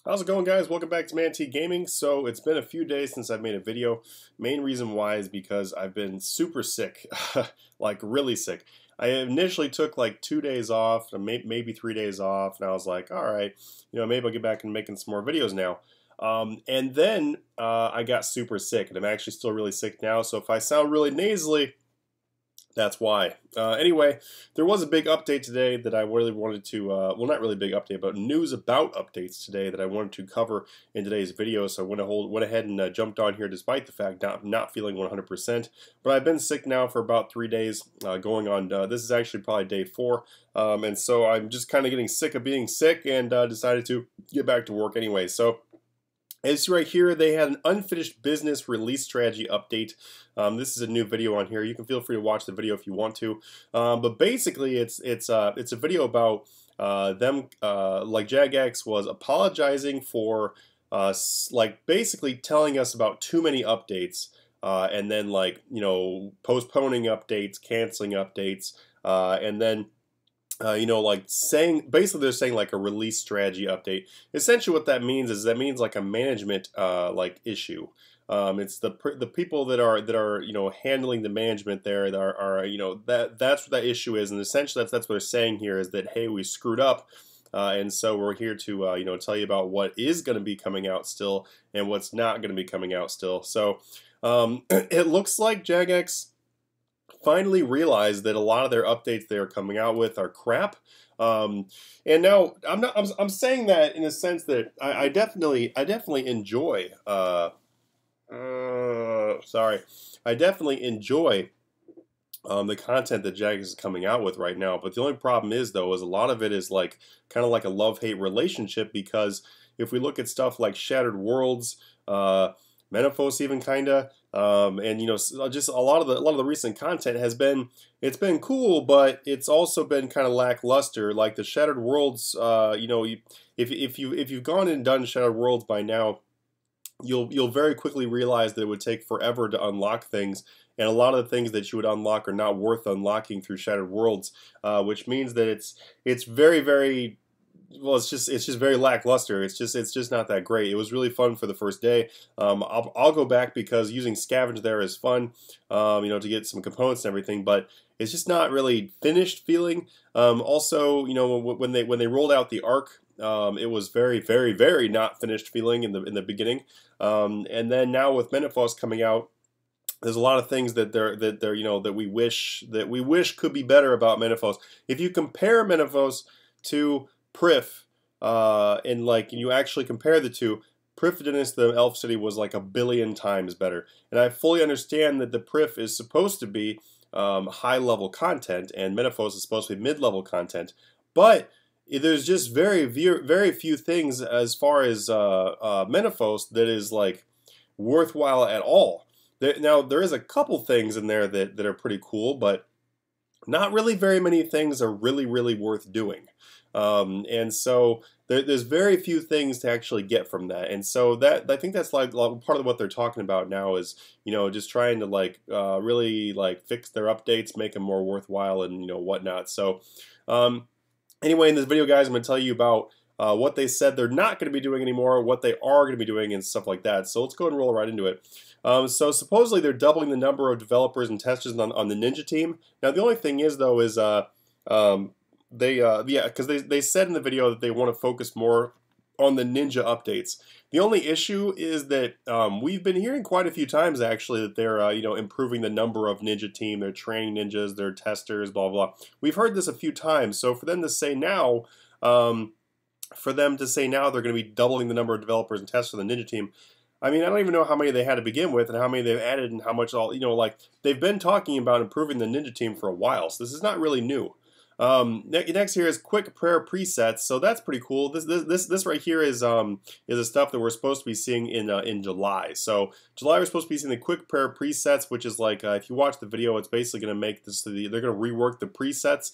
How's it going, guys? Welcome back to Manatee Gaming. So it's been a few days since I've made a video. Main reason why is because I've been super sick, like really sick. I initially took like 2 days off, maybe 3 days off, and I was like, all right, maybe I'll get back and making some more videos now. And then I got super sick, and I'm actually still really sick now. So if I sound really nasally, that's why. Anyway, there was a big update today that I really wanted to, well, not really big update, but news about updates today that I wanted to cover in today's video. So I went ahead and jumped on here despite the fact not feeling 100%. But I've been sick now for about 3 days, going on, this is actually probably day 4. And so I'm just kind of getting sick of being sick and decided to get back to work anyway. So as right here, they had an unfinished business release strategy update. This is a new video on here. You can feel free to watch the video if you want to. But basically, it's a video about them, like Jagex was apologizing for like basically telling us about too many updates, and then like postponing updates, canceling updates, and then like saying, basically they're saying like a release strategy update. Essentially what that means is like a management like issue. It's the people that are handling the management there that are that's what that issue is, and essentially that's what they're saying here is that, hey, we screwed up. And so we're here to tell you about what is going to be coming out still and what's not going to be coming out still. So it looks like Jagex finally realized that a lot of their updates they are coming out with are crap. And now I'm saying that in a sense that I definitely enjoy sorry, I definitely enjoy the content that Jagex is coming out with right now. But the only problem is, though, is a lot of it is like kind of like a love-hate relationship, because if we look at stuff like Shattered Worlds, Menaphos even kinda, and just a lot of the recent content has been, it's been cool, but it's also been kind of lackluster. Like the Shattered Worlds, if you've gone and done Shattered Worlds by now, you'll very quickly realize that it would take forever to unlock things, and a lot of the things that you would unlock are not worth unlocking through Shattered Worlds, which means that it's very well, it's just very lackluster. It's just not that great. It was really fun for the first day. I'll go back because using Scavenge there is fun, to get some components and everything, but it's just not really finished feeling. Also, when they rolled out the Arc, it was very not finished feeling in the beginning. And then now with Menaphos coming out, there's a lot of things that that we wish could be better about Menaphos. If you compare Menaphos to Prif, and you actually compare the two, Prifdinus, the Elf City, was like 1,000,000,000 times better. And I fully understand that the Prif is supposed to be high-level content, and Menaphos is supposed to be mid-level content. But there's just very few things as far as Menaphos that is like worthwhile at all. Now there is a couple things in there that are pretty cool, but not really very many things are really worth doing. And so there's very few things to actually get from that, and so that I think that's like part of what they're talking about now is just trying to really fix their updates, make them more worthwhile, and whatnot. So anyway, in this video, guys, I'm going to tell you about what they said they're not going to be doing anymore, what they are going to be doing, and stuff like that. So let's go ahead and roll right into it. So supposedly they're doubling the number of developers and testers on the Ninja team. Now the only thing is, though, is because they said in the video that they want to focus more on the Ninja updates. The only issue is that we've been hearing quite a few times actually that they're improving the number of Ninja team, they're training ninjas, they're testers, blah blah. We've heard this a few times, so for them to say now, they're going to be doubling the number of developers and testers on the Ninja team. I mean, I don't even know how many they had to begin with and how many they've added and how much all, they've been talking about improving the Ninja team for a while, so this is not really new. Next here is quick prayer presets, so that's pretty cool. This right here is the stuff that we're supposed to be seeing in July. So July we're supposed to be seeing the quick prayer presets, which is like if you watch the video, it's basically going to make this. They're going to rework the presets.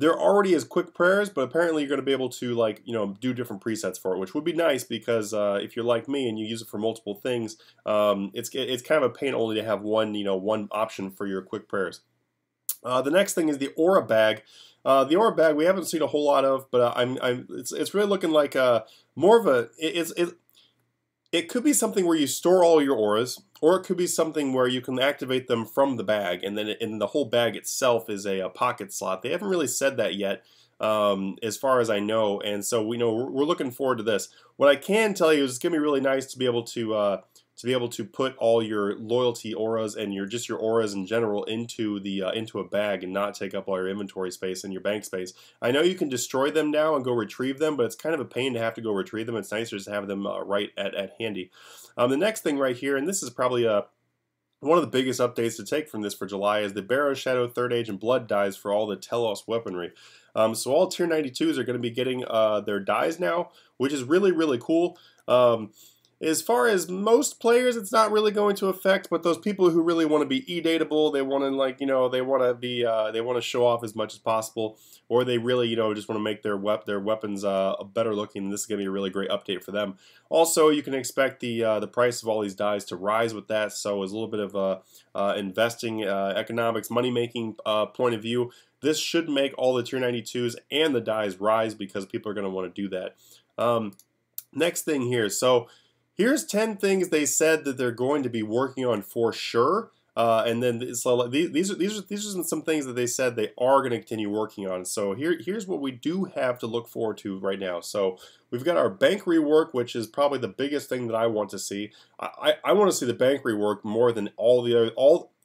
There already is quick prayers, but apparently you're going to be able to do different presets for it, which would be nice because if you're like me and you use it for multiple things, it's kind of a pain only to have one option for your quick prayers. The next thing is the Aura bag. The Aura bag we haven't seen a whole lot of, but it's really looking like more of a it could be something where you store all your auras, or it could be something where you can activate them from the bag, and then the whole bag itself is a pocket slot. They haven't really said that yet, as far as I know, and so we know we're looking forward to this. What I can tell you is it's gonna be really nice to be able to put all your loyalty auras and your auras in general into the into a bag and not take up all your inventory space and your bank space. I know you can destroy them now and go retrieve them, but it's kind of a pain to have to go retrieve them. It's nicer to have them right at handy. The next thing right here, and this is probably one of the biggest updates to take from this for July, is the Barrow, Shadow, Third Age, and Blood dies for all the Telos weaponry. So all tier 92s are going to be getting their dies now, which is really, really cool. As far as most players, it's not really going to affect, but those people who really want to be e-datable, they want to, like, they want to be, they want to show off as much as possible, or they really, just want to make their weapons better looking. This is going to be a really great update for them. Also, you can expect the price of all these dies to rise with that, so as a little bit of investing, economics, money-making point of view, this should make all the tier 92s and the dies rise because people are going to want to do that. Next thing here, so here's 10 things they said that they're going to be working on for sure, and then so these are some things that they said they are going to continue working on. So here's what we do have to look forward to right now. So we've got our bank rework, which is probably the biggest thing that I want to see. I want to see the bank rework more than all the other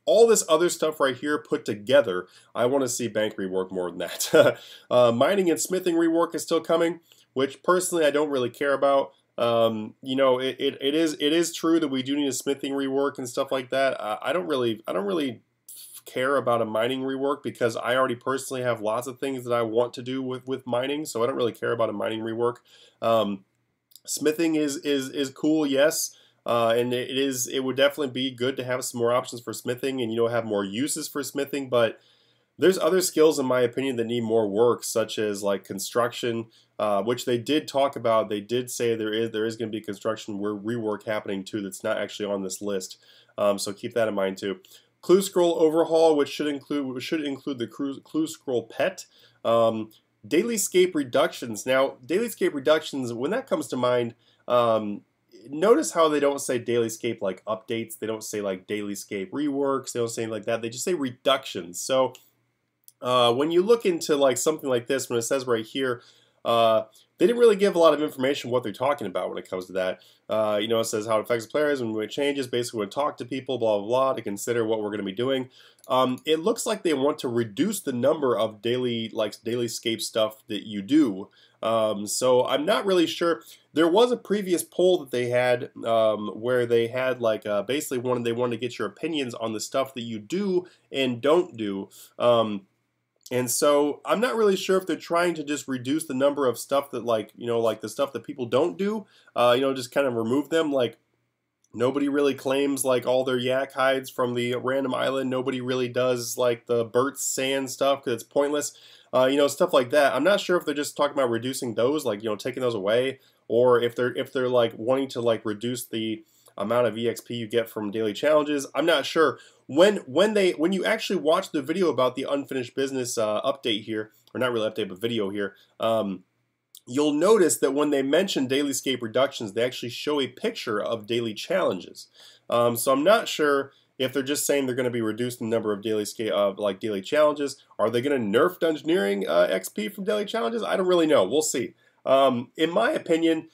all this other stuff right here put together. I want to see bank rework more than that. Mining and smithing rework is still coming, which personally I don't really care about. It is true that we do need a smithing rework and stuff like that. I don't really care about a mining rework because I already personally have lots of things that I want to do with mining, so I don't really care about a mining rework. Smithing is cool, yes. And it would definitely be good to have some more options for smithing and have more uses for smithing, but there's other skills in my opinion that need more work, such as like construction, which they did talk about. They did say there is going to be construction rework happening too that's not actually on this list. So keep that in mind too. Clue scroll overhaul, which should include the clue scroll pet. Daily scape reductions. Now, daily scape reductions, when that comes to mind, notice how they don't say daily scape like updates. They don't say like daily scape reworks. They don't say like that. They just say reductions. So when you look into like something like this, when it says right here, they didn't really give a lot of information what they're talking about when it comes to that. It says how it affects players and when it changes, basically when talk to people, blah, blah, blah, to consider what we're going to be doing. It looks like they want to reduce the number of daily scape stuff that you do. So I'm not really sure. There was a previous poll that they had where they had like basically they wanted to get your opinions on the stuff that you do and don't do. And so I'm not really sure if they're trying to just reduce the number of stuff that like the stuff that people don't do, just kind of remove them. Like nobody really claims like all their yak hides from the random island. Nobody really does like the Burt's sand stuff because it's pointless. Stuff like that. I'm not sure if they're just talking about reducing those, like taking those away, or if they're like wanting to like reduce the amount of EXP you get from daily challenges. I'm not sure. When you actually watch the video about the unfinished business update here, or not really update but video here, you'll notice that when they mention daily scape reductions, they actually show a picture of daily challenges. So I'm not sure if they're just saying they're going to be reducing the number of daily daily challenges. Are they going to nerf dungeoneering XP from daily challenges? I don't really know. We'll see. In my opinion,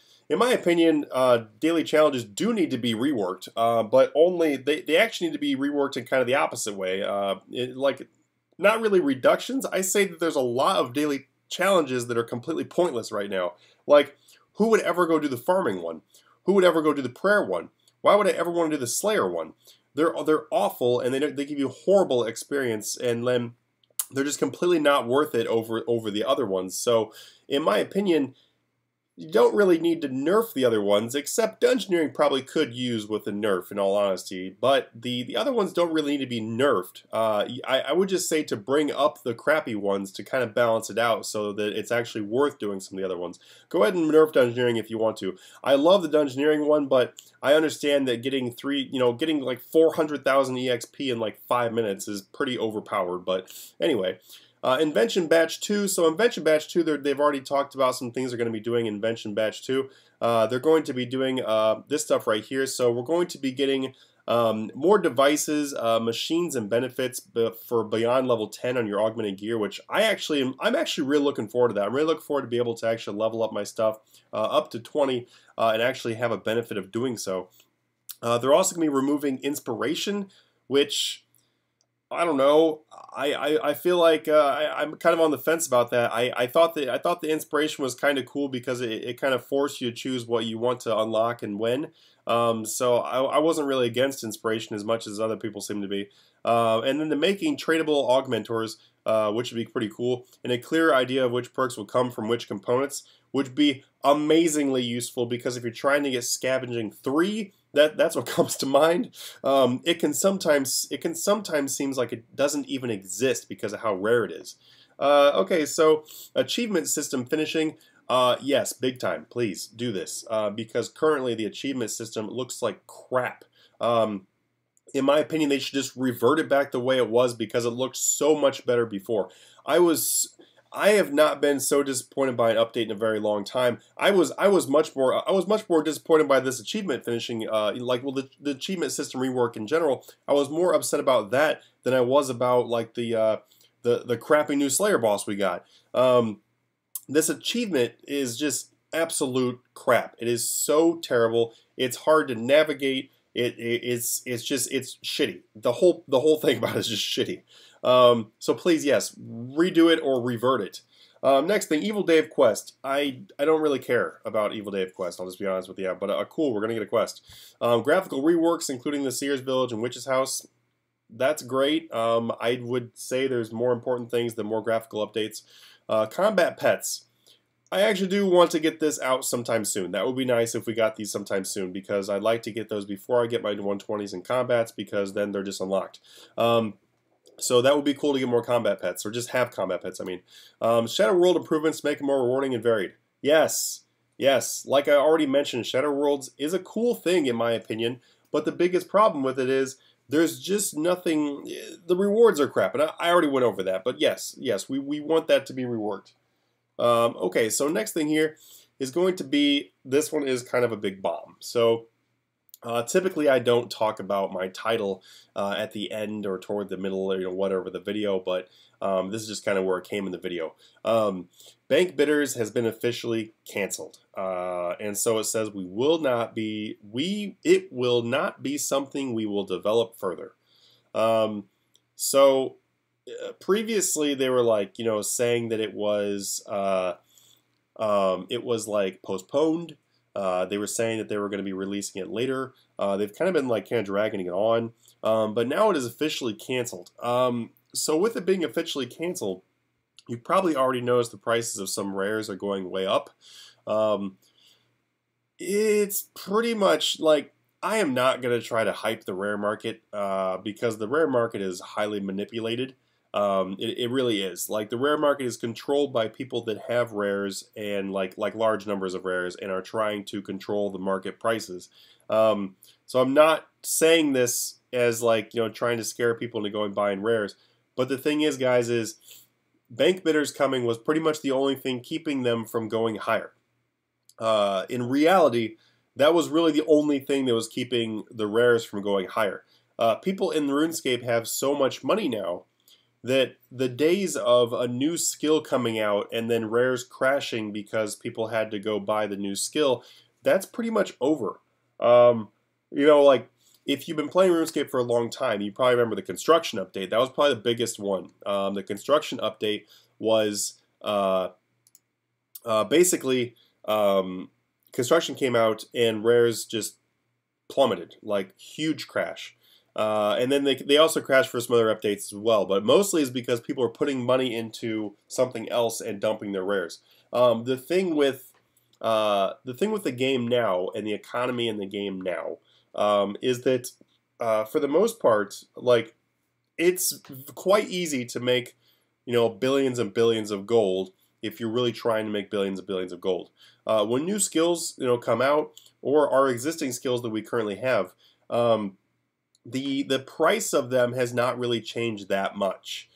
daily challenges do need to be reworked, but only they actually need to be reworked in kind of the opposite way. Not really reductions. I say that there's a lot of daily challenges that are completely pointless right now. Like, who would ever go do the farming one? Who would ever go do the prayer one? Why would I ever want to do the Slayer one? They're awful, and they give you horrible experience, and then they're just completely not worth it over the other ones. So, in my opinion, you don't really need to nerf the other ones, except Dungeoneering probably could use with a nerf, in all honesty. But the other ones don't really need to be nerfed. I would just say to bring up the crappy ones to kind of balance it out so that it's actually worth doing some of the other ones. Go ahead and nerf Dungeoneering if you want to. I love the Dungeoneering one, but I understand that getting getting like 400,000 EXP in like 5 minutes is pretty overpowered. But anyway. Invention Batch 2. So Invention Batch 2, they've already talked about some things they're going to be doing in Invention Batch 2. They're going to be doing this stuff right here. So we're going to be getting more devices, machines, and benefits for beyond level 10 on your augmented gear, which I'm actually really looking forward to that. I'm really looking forward to be able to actually level up my stuff up to 20 and actually have a benefit of doing so. They're also going to be removing inspiration, which I don't know. I feel like I'm kind of on the fence about that. I thought the inspiration was kind of cool because it kind of forced you to choose what you want to unlock and when. So I wasn't really against inspiration as much as other people seem to be. And then the making tradable augmentors, which would be pretty cool, and a clear idea of which perks will come from which components, would be amazingly useful because if you're trying to get scavenging 3. That's what comes to mind. It can sometimes seems like it doesn't even exist because of how rare it is. Okay, so achievement system finishing. Yes, big time. Please do this because currently the achievement system looks like crap. In my opinion, they should just revert it back the way it was because it looked so much better before. I have not been so disappointed by an update in a very long time. I was much more disappointed by this achievement finishing, the achievement system rework in general. I was more upset about that than I was about like the crappy new Slayer boss we got. This achievement is just absolute crap. It is so terrible. It's hard to navigate. It's shitty. The whole thing about it is just shitty. So please, yes, redo it or revert it. Next thing, Evil Dave quest. I don't really care about Evil Dave quest, I'll just be honest with you, but cool, we're going to get a quest. Graphical reworks, including the Seers Village and Witch's House. That's great. I would say there's more important things than more graphical updates. Combat pets. I actually do want to get this out sometime soon. That would be nice if we got these sometime soon because I'd like to get those before I get my 120s in combats because then they're just unlocked. So that would be cool to get more combat pets, or just have combat pets, I mean. Shadow World improvements make it more rewarding and varied. Yes, yes. Like I already mentioned, Shadow Worlds is a cool thing in my opinion, but the biggest problem with it is there's just nothing, the rewards are crap, and I already went over that, but yes, we want that to be reworked. Okay, so next thing here is going to be, this one is kind of a big bomb. So typically I don't talk about my title at the end or toward the middle or whatever of the video, but this is just kind of where it came in the video. Bank Bidders has been officially canceled, and so it says it will not be something we will develop further. So previously they were like saying that it was like postponed. They were saying that they were going to be releasing it later. They've kind of been like dragging it on, but now it is officially canceled. So with it being officially canceled, you've probably already noticed the prices of some rares are going way up. It's pretty much like, I am not going to try to hype the rare market because the rare market is highly manipulated. It really is. Like, the rare market is controlled by people that have rares and like large numbers of rares and are trying to control the market prices. So I'm not saying this as like trying to scare people into going buying rares, but the thing is, guys, is Bank Bidders coming was pretty much the only thing keeping them from going higher. In reality, that was really the only thing that was keeping the rares from going higher. People in RuneScape have so much money now that the days of a new skill coming out and then rares crashing because people had to go buy the new skill, that's pretty much over. Like, if you've been playing RuneScape for a long time, you probably remember the construction update. That was probably the biggest one. The construction update was basically construction came out and rares just plummeted, like huge crash. And then they also crashed for some other updates as well, but mostly is because people are putting money into something else and dumping their rares. The thing with the thing with the game now and the economy in the game now is that for the most part, like, it's quite easy to make, billions and billions of gold if you're really trying to make billions and billions of gold. When new skills, come out, or our existing skills that we currently have, the price of them has not really changed that much.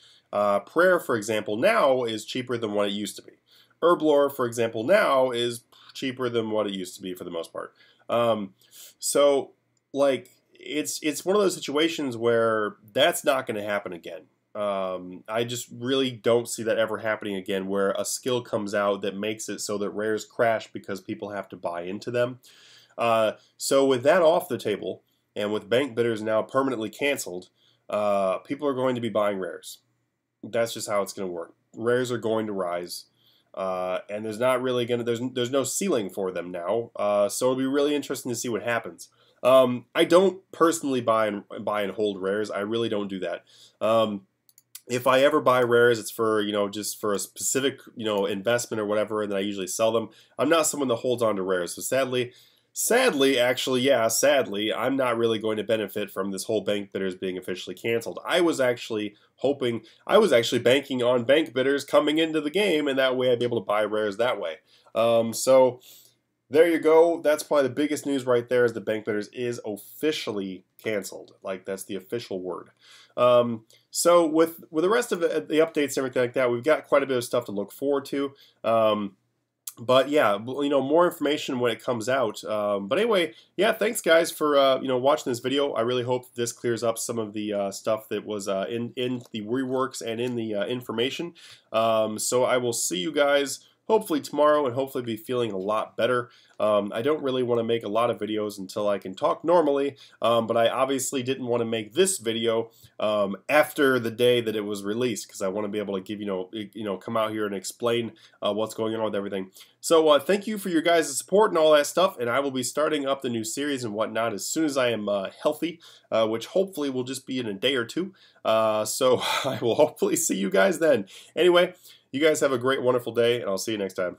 Prayer, for example, now is cheaper than what it used to be. Herblore, for example, now is cheaper than what it used to be for the most part. So, like, it's one of those situations where that's not going to happen again. I just really don't see that ever happening again, where a skill comes out that makes it so that rares crash because people have to buy into them. So with that off the table, and with bank bidders now permanently canceled, people are going to be buying rares. That's just how it's going to work. Rares are going to rise. And there's not really there's no ceiling for them now, so it'll be really interesting to see what happens. I don't personally buy and hold rares. I really don't do that. If I ever buy rares, it's for just for a specific investment or whatever, and then I usually sell them. I'm not someone that holds on to rares, so sadly, I'm not really going to benefit from this whole bank bidders being officially canceled. I was actually banking on bank bidders coming into the game, and that way I'd be able to buy rares that way. So there you go. That's probably the biggest news right there, is the bank bidders is officially canceled. Like, that's the official word. So with the rest of the updates and everything like that, we've got quite a bit of stuff to look forward to. But yeah, more information when it comes out. But anyway, yeah, thanks guys for watching this video. I really hope this clears up some of the stuff that was in the reworks and in the information. So I will see you guys hopefully tomorrow, and hopefully be feeling a lot better. I don't really want to make a lot of videos until I can talk normally, but I obviously didn't want to make this video after the day that it was released, because I want to be able to give come out here and explain what's going on with everything. So thank you for your guys' support and all that stuff, and I will be starting up the new series and whatnot as soon as I am healthy, which hopefully will just be in a day or two. So I will hopefully see you guys then. Anyway, you guys have a great, wonderful day, and I'll see you next time.